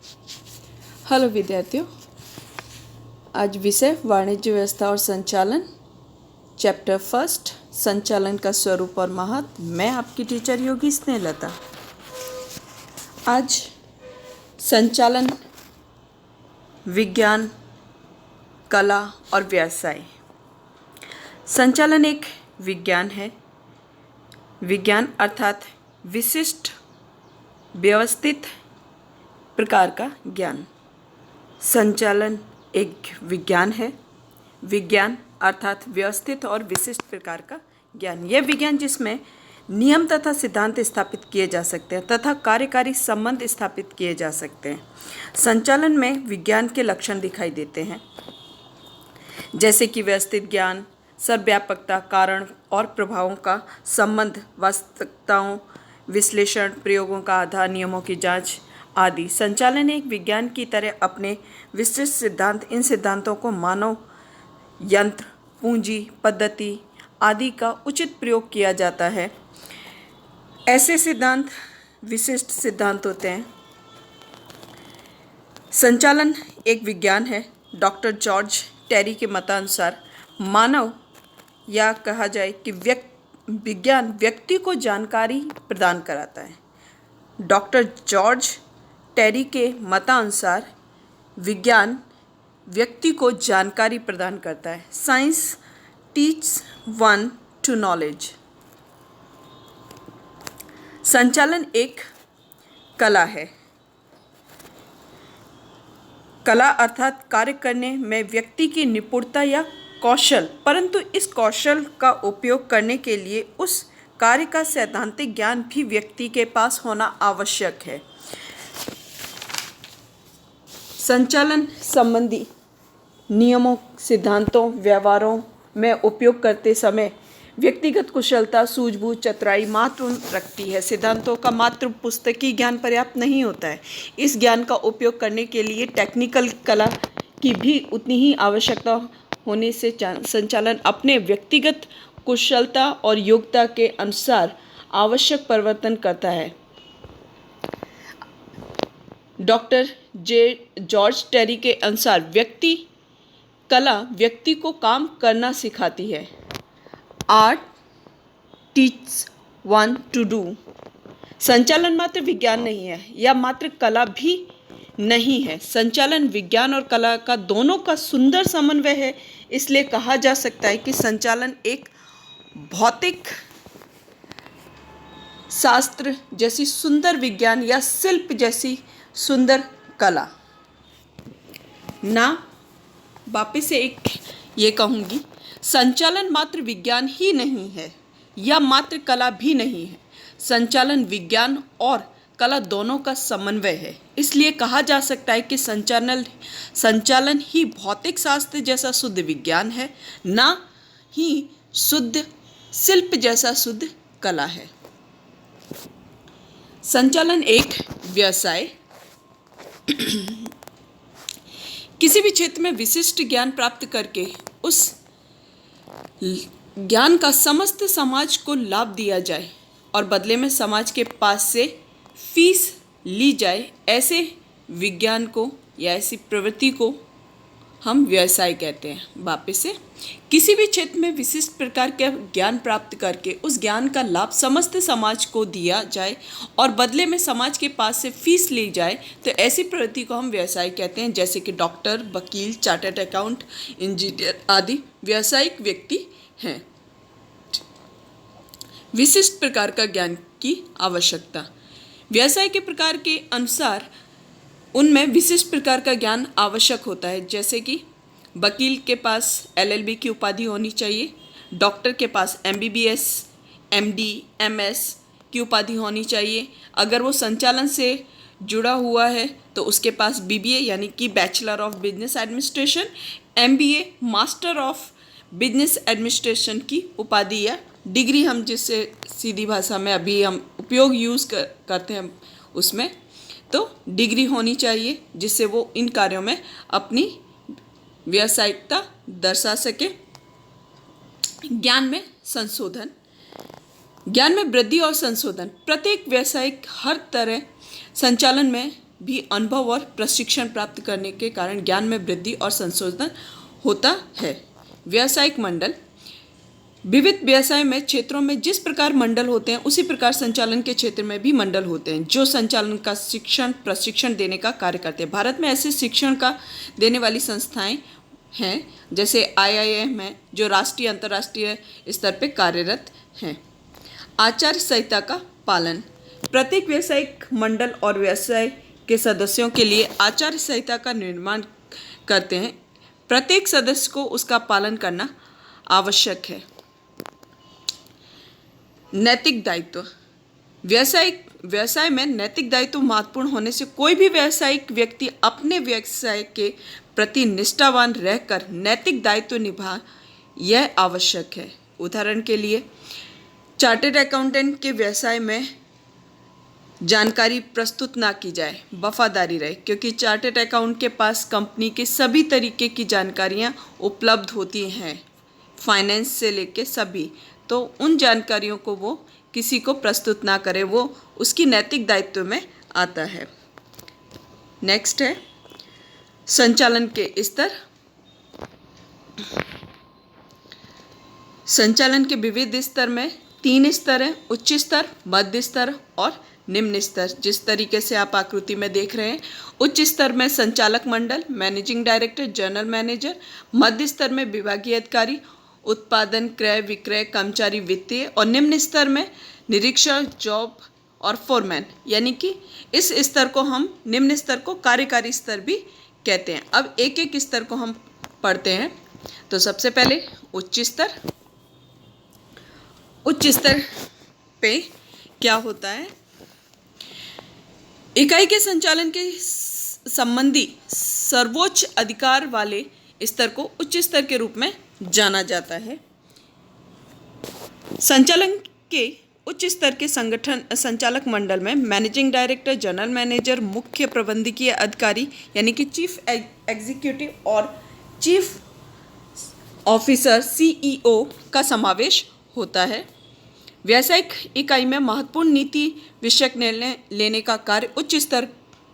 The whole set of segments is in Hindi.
हेलो विद्यार्थियों, आज विषय वाणिज्य व्यवस्था और संचालन, चैप्टर फर्स्ट, संचालन का स्वरूप और महत्व। मैं आपकी टीचर योगी स्नेहलता। आज संचालन, विज्ञान, कला और व्यवसाय। संचालन एक विज्ञान है। विज्ञान अर्थात विशिष्ट व्यवस्थित प्रकार का ज्ञान। संचालन एक विज्ञान है। विज्ञान अर्थात व्यवस्थित और विशिष्ट प्रकार का ज्ञान। यह विज्ञान जिसमें नियम तथा सिद्धांत स्थापित किए जा सकते हैं तथा कार्यकारी संबंध स्थापित किए जा सकते हैं। संचालन में विज्ञान के लक्षण दिखाई देते हैं, जैसे कि व्यवस्थित ज्ञान, सर्वव्यापकता, कारण और प्रभावों का संबंध, वास्तविकताओं, विश्लेषण, प्रयोगों का आधार, नियमों की जांच आदि। संचालन एक विज्ञान की तरह अपने विशिष्ट सिद्धांत, इन सिद्धांतों को मानव, यंत्र, पूंजी, पद्धति आदि का उचित प्रयोग किया जाता है। ऐसे सिद्धांत विशिष्ट सिद्धांत होते हैं। संचालन एक विज्ञान है। डॉक्टर जॉर्ज टेरी के मतानुसार मानव या कहा जाए कि विज्ञान व्यक्ति को जानकारी प्रदान कराता है। डॉक्टर जॉर्ज टेरी के मतानुसार विज्ञान व्यक्ति को जानकारी प्रदान करता है। Science teach one two knowledge. संचालन एक कला है। कला अर्थात कार्य करने में व्यक्ति की निपुणता या कौशल, परंतु इस कौशल का उपयोग करने के लिए उस कार्य का सैद्धांतिक ज्ञान भी व्यक्ति के पास होना आवश्यक है। संचालन संबंधी नियमों, सिद्धांतों, व्यवहारों में उपयोग करते समय व्यक्तिगत कुशलता, सूझबूझ, चतुराई महत्व रखती है। सिद्धांतों का मात्र पुस्तकीय ज्ञान पर्याप्त नहीं होता है। इस ज्ञान का उपयोग करने के लिए टेक्निकल कला की भी उतनी ही आवश्यकता होने से संचालन अपने व्यक्तिगत कुशलता और योग्यता के अनुसार आवश्यक परिवर्तन करता है। डॉक्टर जॉर्ज टेरी के अनुसार कला व्यक्ति को काम करना सिखाती है। Art teach one two do. संचालन मात्र विज्ञान नहीं है या मात्र कला भी नहीं है। संचालन विज्ञान और कला का दोनों का सुंदर समन्वय है। इसलिए कहा जा सकता है कि संचालन एक भौतिक शास्त्र जैसी सुंदर विज्ञान या शिल्प जैसी सुंदर कला। ना वापस से एक ये कहूँगी, संचालन मात्र विज्ञान ही नहीं है या मात्र कला भी नहीं है। संचालन विज्ञान और कला दोनों का समन्वय है। इसलिए कहा जा सकता है कि संचालन ही भौतिक शास्त्र जैसा शुद्ध विज्ञान है, ना ही शुद्ध शिल्प जैसा शुद्ध कला है। संचालन एक व्यवसाय। किसी भी क्षेत्र में विशिष्ट ज्ञान प्राप्त करके उस ज्ञान का समस्त समाज को लाभ दिया जाए और बदले में समाज के पास से फीस ली जाए, ऐसे विज्ञान को या ऐसी प्रवृत्ति को हम व्यवसाय कहते हैं। वापस से, किसी भी क्षेत्र में विशिष्ट प्रकार का ज्ञान प्राप्त करके उस ज्ञान का लाभ समस्त समाज को दिया जाए और बदले में समाज के पास से फीस ली जाए, तो ऐसी प्रवृत्ति को हम व्यवसाय कहते हैं। जैसे कि डॉक्टर, वकील, चार्टर्ड अकाउंट, इंजीनियर आदि व्यावसायिक व्यक्ति हैं। विशिष्ट प्रकार का ज्ञान की आवश्यकता। व्यवसाय के प्रकार के अनुसार उनमें विशिष्ट प्रकार का ज्ञान आवश्यक होता है। जैसे कि वकील के पास LLB की उपाधि होनी चाहिए, डॉक्टर के पास MBBS, MD, MS की उपाधि होनी चाहिए। अगर वो संचालन से जुड़ा हुआ है तो उसके पास BBA यानी कि bachelor of business administration, MBA master of business administration की उपाधि या डिग्री, हम जिससे सीधी भाषा में अभी हम उपयोग करते हैं उसमें, तो डिग्री होनी चाहिए जिससे वो इन कार्यों में अपनी व्यावसायिकता दर्शा सके। ज्ञान में संशोधन। ज्ञान में वृद्धि और संशोधन। प्रत्येक व्यावसायिक हर तरह संचालन में भी अनुभव और प्रशिक्षण प्राप्त करने के कारण ज्ञान में वृद्धि और संशोधन होता है। व्यावसायिक मंडल विविध व्यवसाय में क्षेत्रों में जिस प्रकार मंडल होते हैं उसी प्रकार संचालन के क्षेत्र में भी मंडल होते हैं जो संचालन का शिक्षण प्रशिक्षण देने का कार्य करते हैं। भारत में ऐसे शिक्षण का देने वाली संस्थाएं हैं जैसे IIM है जो राष्ट्रीय अंतर्राष्ट्रीय स्तर पर कार्यरत हैं। आचार संहिता का पालन प्रत्येक व्यावसायिक मंडल और व्यवसाय के सदस्यों के लिए आचार संहिता का निर्माण करते हैं। प्रत्येक सदस्य को उसका पालन करना आवश्यक है। नैतिक दायित्व व्यवसाय में नैतिक दायित्व महत्वपूर्ण होने से कोई भी व्यावसायिक व्यक्ति अपने व्यवसाय के प्रति निष्ठावान रहकर नैतिक दायित्व निभा यह आवश्यक है। उदाहरण के लिए चार्टर्ड अकाउंटेंट के व्यवसाय में जानकारी प्रस्तुत ना की जाए, वफादारी रहे, क्योंकि चार्टर्ड अकाउंट के पास कंपनी के सभी तरीके की जानकारियां उपलब्ध होती हैं, फाइनेंस से लेके सभी। तो उन जानकारियों को वो किसी को प्रस्तुत ना करे, वो उसकी नैतिक दायित्व में आता है। नेक्स्ट है संचालन के स्तर। संचालन के विविध स्तर में 3 स्तर हैं, उच्च स्तर, मध्य स्तर और निम्न स्तर। जिस तरीके से आप आकृति में देख रहे हैं, उच्च स्तर में संचालक मंडल, मैनेजिंग डायरेक्टर, जनरल मैनेजर। मध्य स्तर में विभागीय अधिकारी, उत्पादन, क्रय विक्रय, कर्मचारी, वित्तीय। और निम्न स्तर में निरीक्षक, जॉब और फोरमैन। यानी कि इस स्तर को हम निम्न स्तर को कार्यकारी स्तर भी कहते हैं। अब एक एक स्तर को हम पढ़ते हैं। तो सबसे पहले उच्च स्तर। उच्च स्तर पे क्या होता है? इकाई के संचालन के संबंधी सर्वोच्च अधिकार वाले स्तर को उच्च स्तर के रूप में जाना जाता है। संचालन के उच्च स्तर के संगठन संचालक मंडल में मैनेजिंग डायरेक्टर, जनरल मैनेजर, मुख्य प्रबंधकीय अधिकारी यानी कि चीफ एग्जीक्यूटिव और चीफ ऑफिसर CEO का समावेश होता है। व्यावसायिक इकाई में महत्वपूर्ण नीति विषयक निर्णय लेने का कार्य उच्च स्तर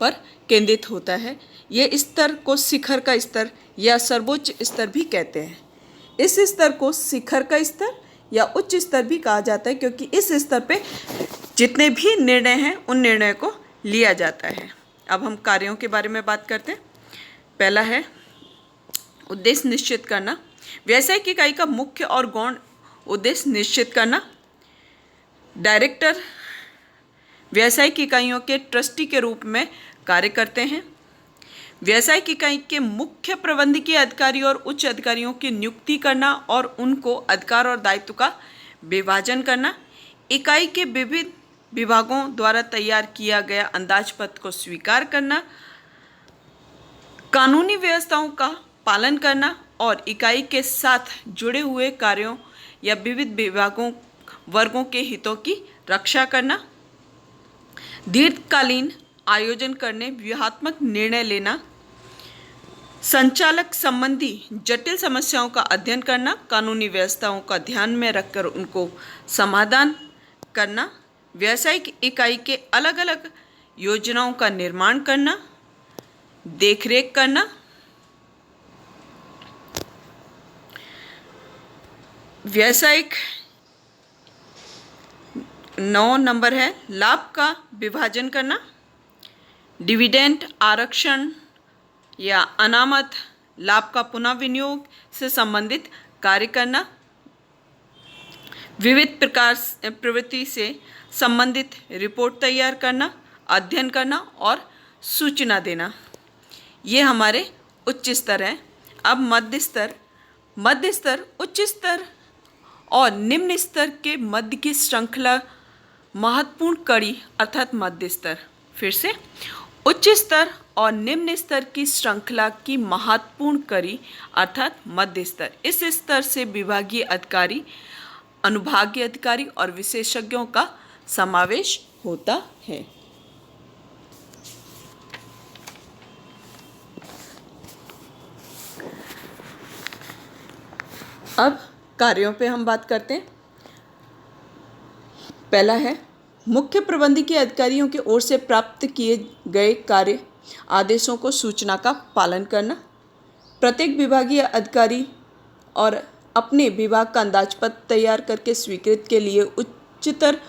पर केंद्रित होता है। यह स्तर को शिखर का स्तर या सर्वोच्च स्तर भी कहते हैं। इस स्तर को शिखर का स्तर या उच्च स्तर भी कहा जाता है क्योंकि इस स्तर पे जितने भी निर्णय हैं उन निर्णय को लिया जाता है। अब हम कार्यों के बारे में बात करते हैं। पहला है उद्देश्य निश्चित करना। व्यावसायिक इकाई का मुख्य और गौण उद्देश्य निश्चित करना। डायरेक्टर व्यावसायिक इकाइयों के ट्रस्टी के रूप में कार्य करते हैं। व्यावसायिक इकाई के मुख्य प्रबंधकीय अधिकारी और उच्च अधिकारियों की नियुक्ति करना और उनको अधिकार और दायित्व का विभाजन करना। इकाई के विविध विभागों द्वारा तैयार किया गया अंदाजपत्र को स्वीकार करना। कानूनी व्यवस्थाओं का पालन करना और इकाई के साथ जुड़े हुए कार्यों या विविध विभागों वर्गों के हितों की रक्षा करना। दीर्घकालीन आयोजन करने, व्यूहात्मक निर्णय लेना। संचालक संबंधी जटिल समस्याओं का अध्ययन करना, कानूनी व्यवस्थाओं का ध्यान में रखकर उनको समाधान करना। व्यावसायिक इकाई के अलग अलग योजनाओं का निर्माण करना, देखरेख करना। व्यावसायिक 9 नंबर है लाभ का विभाजन करना। डिविडेंड, आरक्षण या अनामत लाभ का पुनः विनियोग से संबंधित कार्य करना। विविध प्रकार प्रवृत्ति से संबंधित रिपोर्ट तैयार करना, अध्ययन करना और सूचना देना। ये हमारे उच्च स्तर हैं। अब मध्य स्तर। मध्य स्तर उच्च स्तर और निम्न स्तर के मध्य की श्रृंखला महत्वपूर्ण कड़ी अर्थात मध्य स्तर। फिर से उच्च स्तर और निम्न स्तर की श्रृंखला की महत्वपूर्ण कड़ी अर्थात मध्य स्तर। इस स्तर से विभागीय अधिकारी, अनुभागीय अधिकारी और विशेषज्ञों का समावेश होता है। अब कार्यों पे हम बात करते हैं। पहला है मुख्य प्रबंधकीय अधिकारियों की ओर से प्राप्त किए गए कार्य आदेशों को सूचना का पालन करना। प्रत्येक विभागीय अधिकारी और अपने विभाग का अंदाजपत्र तैयार करके स्वीकृत के लिए उच्चतर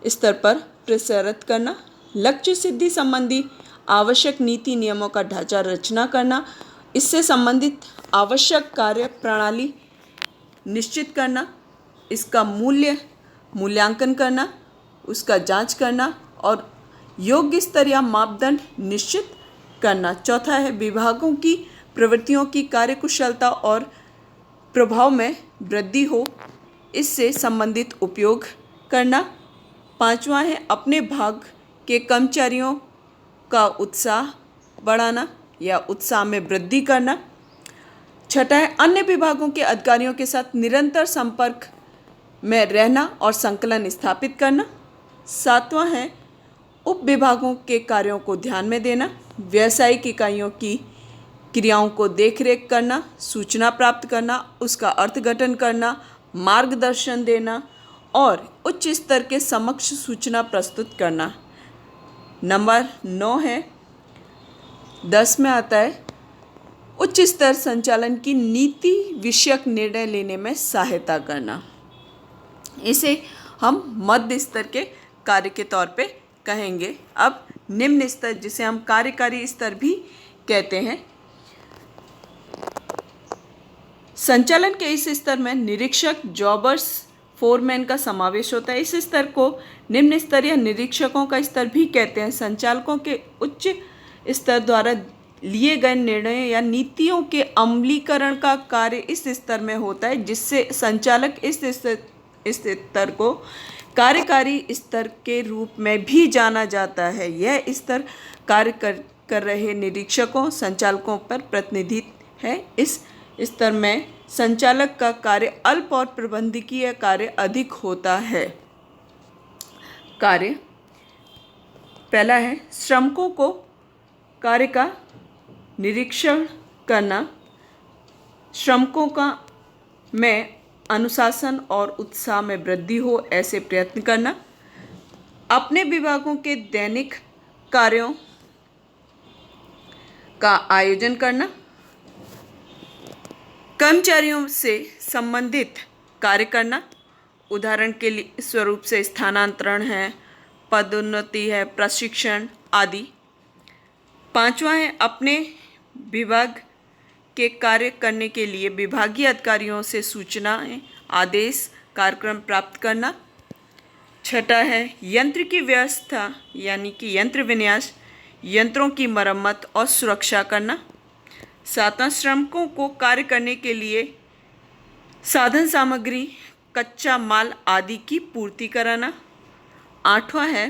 स्तर पर प्रसारित करना। लक्ष्य सिद्धि संबंधी आवश्यक नीति नियमों का ढांचा रचना करना। इससे संबंधित आवश्यक कार्य प्रणाली निश्चित करना। इसका मूल्यांकन करना, उसका जांच करना और योग्य स्तर या मापदंड निश्चित करना। चौथा है विभागों की प्रवृत्तियों की कार्यकुशलता और प्रभाव में वृद्धि हो, इससे संबंधित उपयोग करना। पांचवा है अपने भाग के कर्मचारियों का उत्साह बढ़ाना या उत्साह में वृद्धि करना। छठा है अन्य विभागों के अधिकारियों के साथ निरंतर संपर्क में रहना और संकलन स्थापित करना। सातवां है उप विभागों के कार्यों को ध्यान में देना, व्यावसायिक इकाइयों की क्रियाओं को देखरेख करना, सूचना प्राप्त करना, उसका अर्थघटन करना, मार्गदर्शन देना और उच्च स्तर के समक्ष सूचना प्रस्तुत करना। नंबर 9 है 10 में आता है उच्च स्तर संचालन की नीति विषयक निर्णय लेने में सहायता करना। इसे हम मध्य स्तर के कार्य के तौर पे कहेंगे। अब निम्न स्तर जिसे हम कार्यकारी स्तर भी कहते हैं। संचालन के इस स्तर में निरीक्षक, जॉबर्स, फोरमैन का समावेश होता है। इस स्तर को निम्न स्तर या निरीक्षकों का स्तर भी कहते हैं। संचालकों के उच्च स्तर द्वारा लिए गए निर्णय या नीतियों के अमलीकरण का कार्य इस स्तर में होता है, जिससे संचालक इस स्तर को कार्यकारी स्तर के रूप में भी जाना जाता है। यह स्तर कार्य कर रहे निरीक्षकों, संचालकों पर प्रतिनिधित्व है। इस स्तर में संचालक का कार्य अल्प और प्रबंधकीय कार्य अधिक होता है। कार्य पहला है श्रमिकों को कार्य का निरीक्षण करना, श्रमिकों का में अनुशासन और उत्साह में वृद्धि हो ऐसे प्रयत्न करना, अपने विभागों के दैनिक कार्यों का आयोजन करना, कर्मचारियों से संबंधित कार्य करना, उदाहरण के लिए स्वरूप से स्थानांतरण है, पदोन्नति है, प्रशिक्षण आदि। पांचवा है अपने विभाग के कार्य करने के लिए विभागीय अधिकारियों से सूचनाएं, आदेश, कार्यक्रम प्राप्त करना। छठा है यंत्र की व्यवस्था यानी कि यंत्र विन्यास, यंत्रों की मरम्मत और सुरक्षा करना। सातवां श्रमिकों को कार्य करने के लिए साधन सामग्री, कच्चा माल आदि की पूर्ति कराना। आठवां है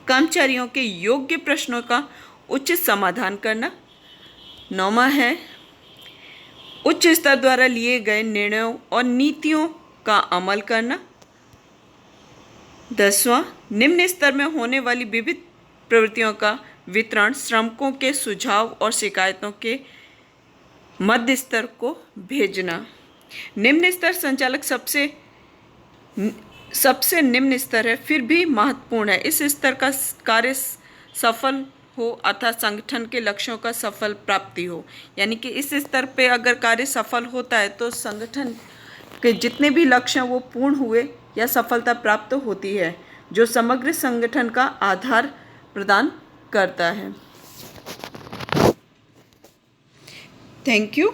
कर्मचारियों के योग्य प्रश्नों का उचित समाधान करना। नौवां है उच्च स्तर द्वारा लिए गए निर्णयों और नीतियों का अमल करना। 10वां निम्न स्तर में होने वाली विविध प्रवृत्तियों का वितरण श्रमिकों के सुझाव और शिकायतों के मध्य स्तर को भेजना। निम्न स्तर संचालक सबसे निम्न स्तर है, फिर भी महत्वपूर्ण है। इस स्तर का कार्य सफल हो अर्थात संगठन के लक्ष्यों का सफल प्राप्ति हो, यानी कि इस स्तर पे अगर कार्य सफल होता है तो संगठन के जितने भी लक्ष्य हैं वो पूर्ण हुए या सफलता प्राप्त होती है, जो समग्र संगठन का आधार प्रदान करता है। Thank you.